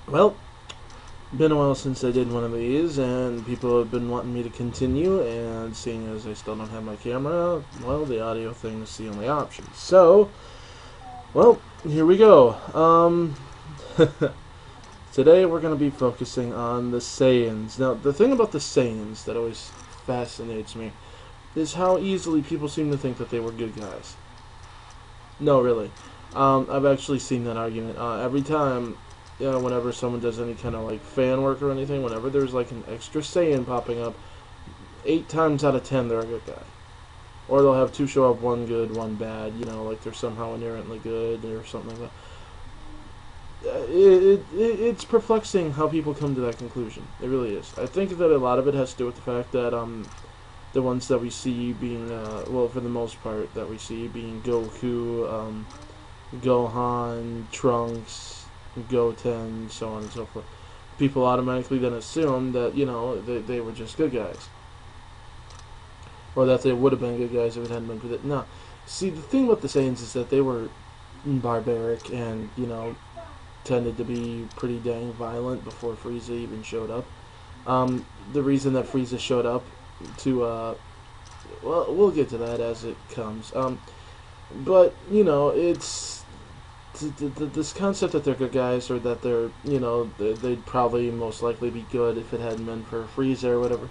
Well, been a while since I did one of these, and people have been wanting me to continue, and seeing as I still don't have my camera, well, the audio thing is the only option. So, well, here we go. Today we're going to be focusing on the Saiyans. Now, the thing about the Saiyans that always fascinates me is how easily people seem to think that they were good guys. No, really. I've actually seen that argument every time. Whenever someone does any kind of like fan work or anything, whenever there's like an extra Saiyan popping up, 8 times out of 10 they're a good guy. Or they'll have two show up, one good, one bad. Like they're somehow inherently good or something like that. It's perplexing how people come to that conclusion. It really is. I think that a lot of it has to do with the fact that the ones that we see being, well, for the most part, that we see being Goku, Gohan, Trunks, Goten, so on and so forth. People automatically then assume that, they were just good guys. Or that they would have been good guys if it hadn't been for that. No. See, the thing about the Saiyans is that they were barbaric and, tended to be pretty dang violent before Frieza even showed up. The reason that Frieza showed up to, well, we'll get to that as it comes. But, it's this concept that they're good guys, or that they're, they'd probably most likely be good if it hadn't been for Frieza or whatever,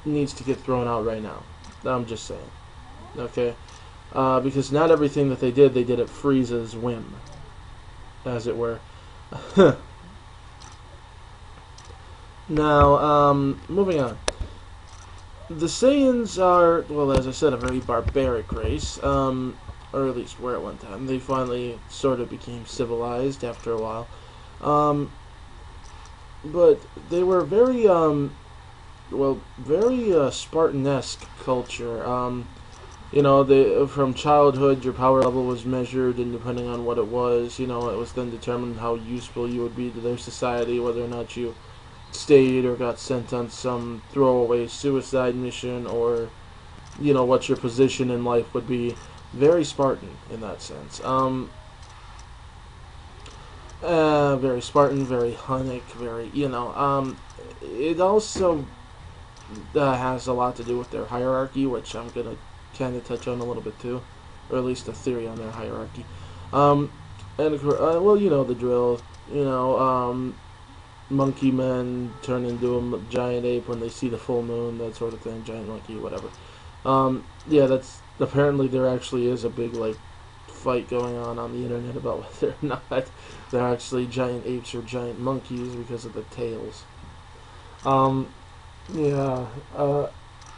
needs to get thrown out right now. I'm just saying. Okay? Because not everything that they did at Frieza's whim, as it were. Now, moving on. The Saiyans are, well, as I said, a very barbaric race. Or at least were at one time. They finally sort of became civilized after a while. But they were very, very Spartan-esque culture. From childhood, your power level was measured, and depending on what it was, it was then determined how useful you would be to their society, whether or not you stayed or got sent on some throwaway suicide mission, or, what your position in life would be. Very Spartan in that sense. Very Spartan, very Hunnic, very, it also has a lot to do with their hierarchy, which I'm going to kind of touch on a little bit too, or at least a theory on their hierarchy. And of course, well, the drill, monkey men turn into a giant ape when they see the full moon, that sort of thing, giant monkey, whatever. That's, apparently there actually is a big, fight going on the internet about whether or not they're actually giant apes or giant monkeys because of the tails. I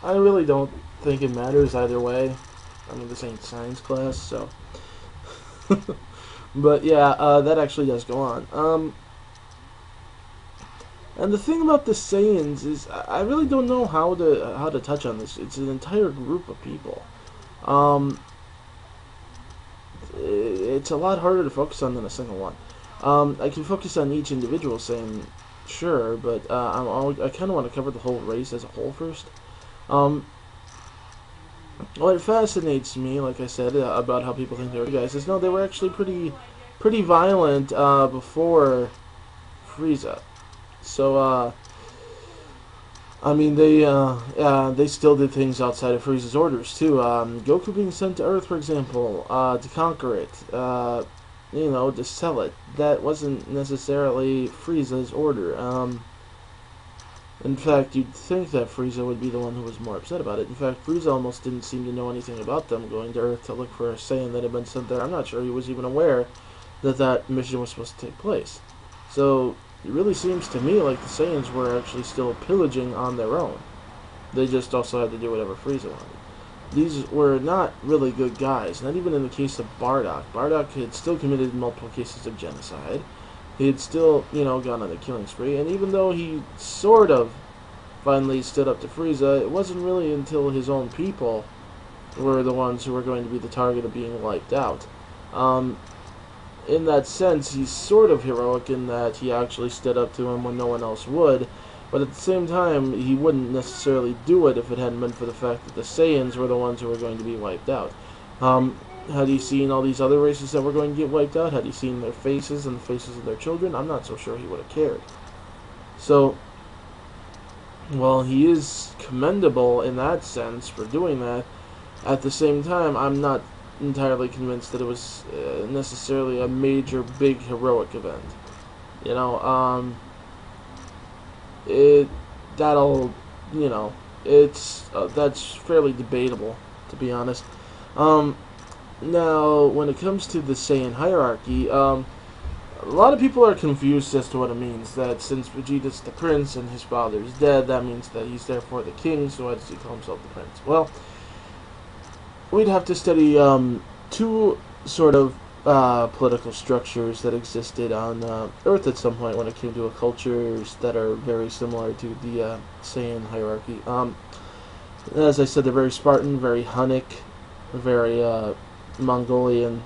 really don't think it matters either way. I mean, this ain't science class, so. But yeah, that actually does go on. And the thing about the Saiyans is, I really don't know how to touch on this. It's an entire group of people. It's a lot harder to focus on than a single one. I can focus on each individual Saiyan, sure, but I kind of want to cover the whole race as a whole first. What fascinates me, like I said, about how people think they were good guys, is no, they were actually pretty violent before Frieza. So, I mean, they still did things outside of Frieza's orders, too. Goku being sent to Earth, for example, to conquer it, to sell it. That wasn't necessarily Frieza's order. In fact, you'd think that Frieza would be the one who was more upset about it. In fact, Frieza almost didn't seem to know anything about them going to Earth to look for a Saiyan that had been sent there. I'm not sure he was even aware that mission was supposed to take place. So it really seems to me like the Saiyans were actually still pillaging on their own. They just also had to do whatever Frieza wanted. These were not really good guys, not even in the case of Bardock. Bardock had still committed multiple cases of genocide. He had still, gone on a killing spree, and even though he sort of finally stood up to Frieza, it wasn't really until his own people were the ones who were going to be the target of being wiped out. In that sense, he's sort of heroic in that he actually stood up to him when no one else would, but at the same time, he wouldn't necessarily do it if it hadn't been for the fact that the Saiyans were the ones who were going to be wiped out. Had he seen all these other races that were going to get wiped out? Had he seen their faces and the faces of their children? I'm not so sure he would have cared. So, while he is commendable in that sense for doing that, at the same time, I'm not entirely convinced that it was necessarily a major, big, heroic event. You know, that'll, you know, that's fairly debatable, to be honest. Now, when it comes to the Saiyan hierarchy, a lot of people are confused as to what it means. That since Vegeta's the prince and his father is dead, that means that he's therefore the king, so why does he call himself the prince? Well, we'd have to study two sort of political structures that existed on Earth at some point when it came to cultures that are very similar to the Saiyan hierarchy. As I said, they're very Spartan, very Hunnic, very Mongolian,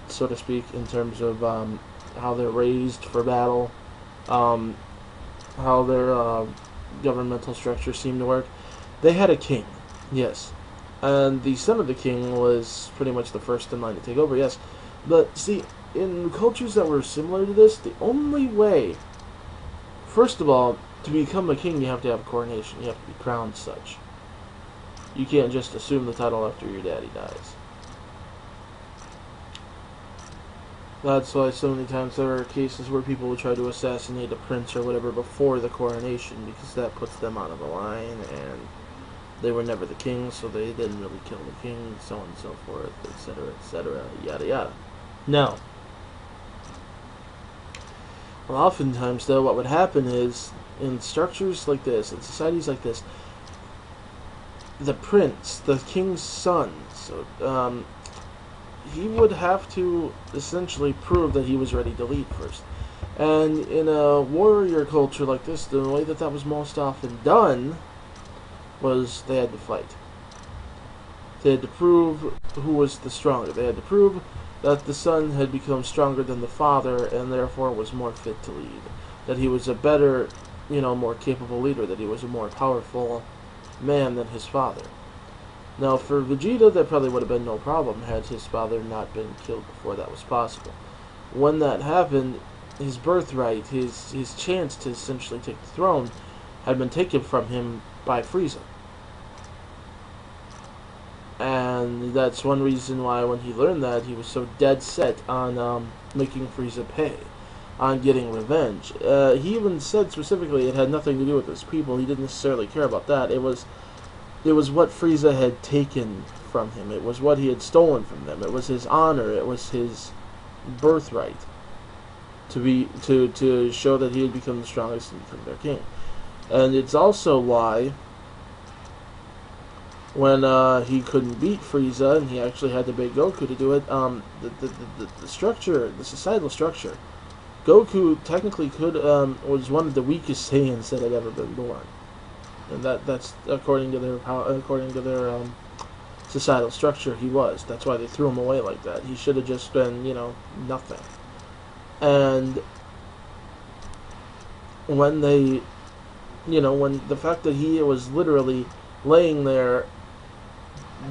so to speak, in terms of how they're raised for battle, how their governmental structure seemed to work. They had a king, yes, and the son of the king was pretty much the first in line to take over, yes. But see, in cultures that were similar to this, the only way, first of all, to become a king, you have to have a coronation. You have to be crowned such. You can't just assume the title after your daddy dies. That's why so many times there are cases where people will try to assassinate a prince or whatever before the coronation, because that puts them out of the line, and they were never the king, so they didn't really kill the king, so on and so forth, etc., yada yada. Now, well, oftentimes, though, what would happen is, in structures like this, in societies like this, the prince, the king's son, so, he would have to essentially prove that he was ready to lead first. And in a warrior culture like this, the way that that was most often done was they had to fight. They had to prove who was the stronger. They had to prove that the son had become stronger than the father and therefore was more fit to lead. That he was a better, more capable leader. That he was a more powerful man than his father. Now, for Vegeta, that probably would have been no problem had his father not been killed before that was possible. When that happened, his birthright, his chance to essentially take the throne, had been taken from him by Frieza. And that's one reason why when he learned that, he was so dead set on making Frieza pay, on getting revenge. He even said specifically it had nothing to do with his people. He didn't necessarily care about that. It was what Frieza had taken from him. It was what he had stolen from them. It was his honor. It was his birthright to show that he had become the strongest and become their king. And it's also why when he couldn't beat Frieza and he actually had to beg Goku to do it, the structure, the societal structure, Goku technically was one of the weakest Saiyans that had ever been born. And that's according to their societal structure, he was. That's why they threw him away like that. He should have just been, nothing. And when they, when the fact that he was literally laying there,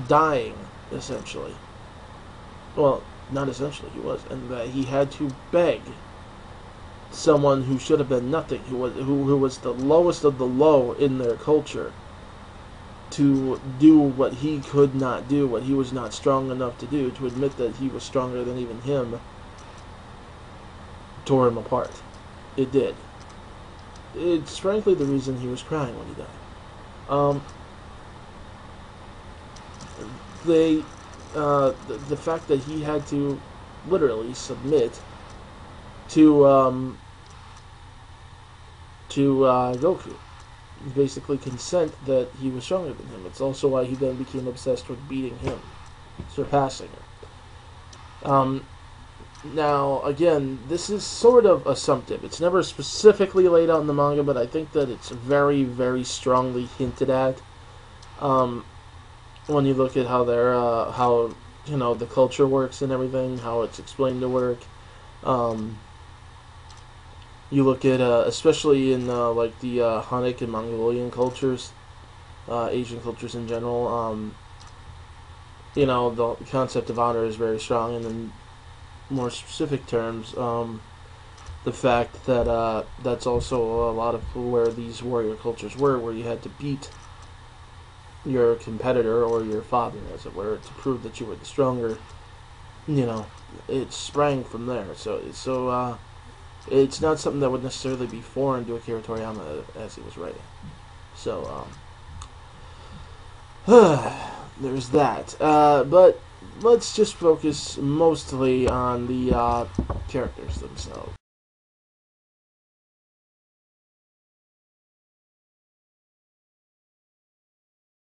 dying, essentially. Well, not essentially, he was, and that he had to beg someone who should have been nothing, who was the lowest of the low in their culture, to do what he could not do, what he was not strong enough to do, to admit that he was stronger than even him, tore him apart. It did. It's frankly the reason he was crying when he died. The fact that he had to literally submit to Goku, basically consent that he was stronger than him. It's also why he then became obsessed with beating him, surpassing him. Now, again, this is sort of assumptive. It's never specifically laid out in the manga, but I think that it's very, very strongly hinted at. When you look at how the culture works and everything, how it's explained to work. You look at, especially in like the Hunnic and Mongolian cultures, Asian cultures in general, you know, the concept of honor is very strong, and in more specific terms, the fact that that's also a lot of where these warrior cultures were, where you had to beat your competitor or your father, as it were, to prove that you were the stronger. You know, it sprang from there. So it's not something that would necessarily be foreign to Akira Toriyama as he was writing. So there's that. But let's just focus mostly on the characters themselves.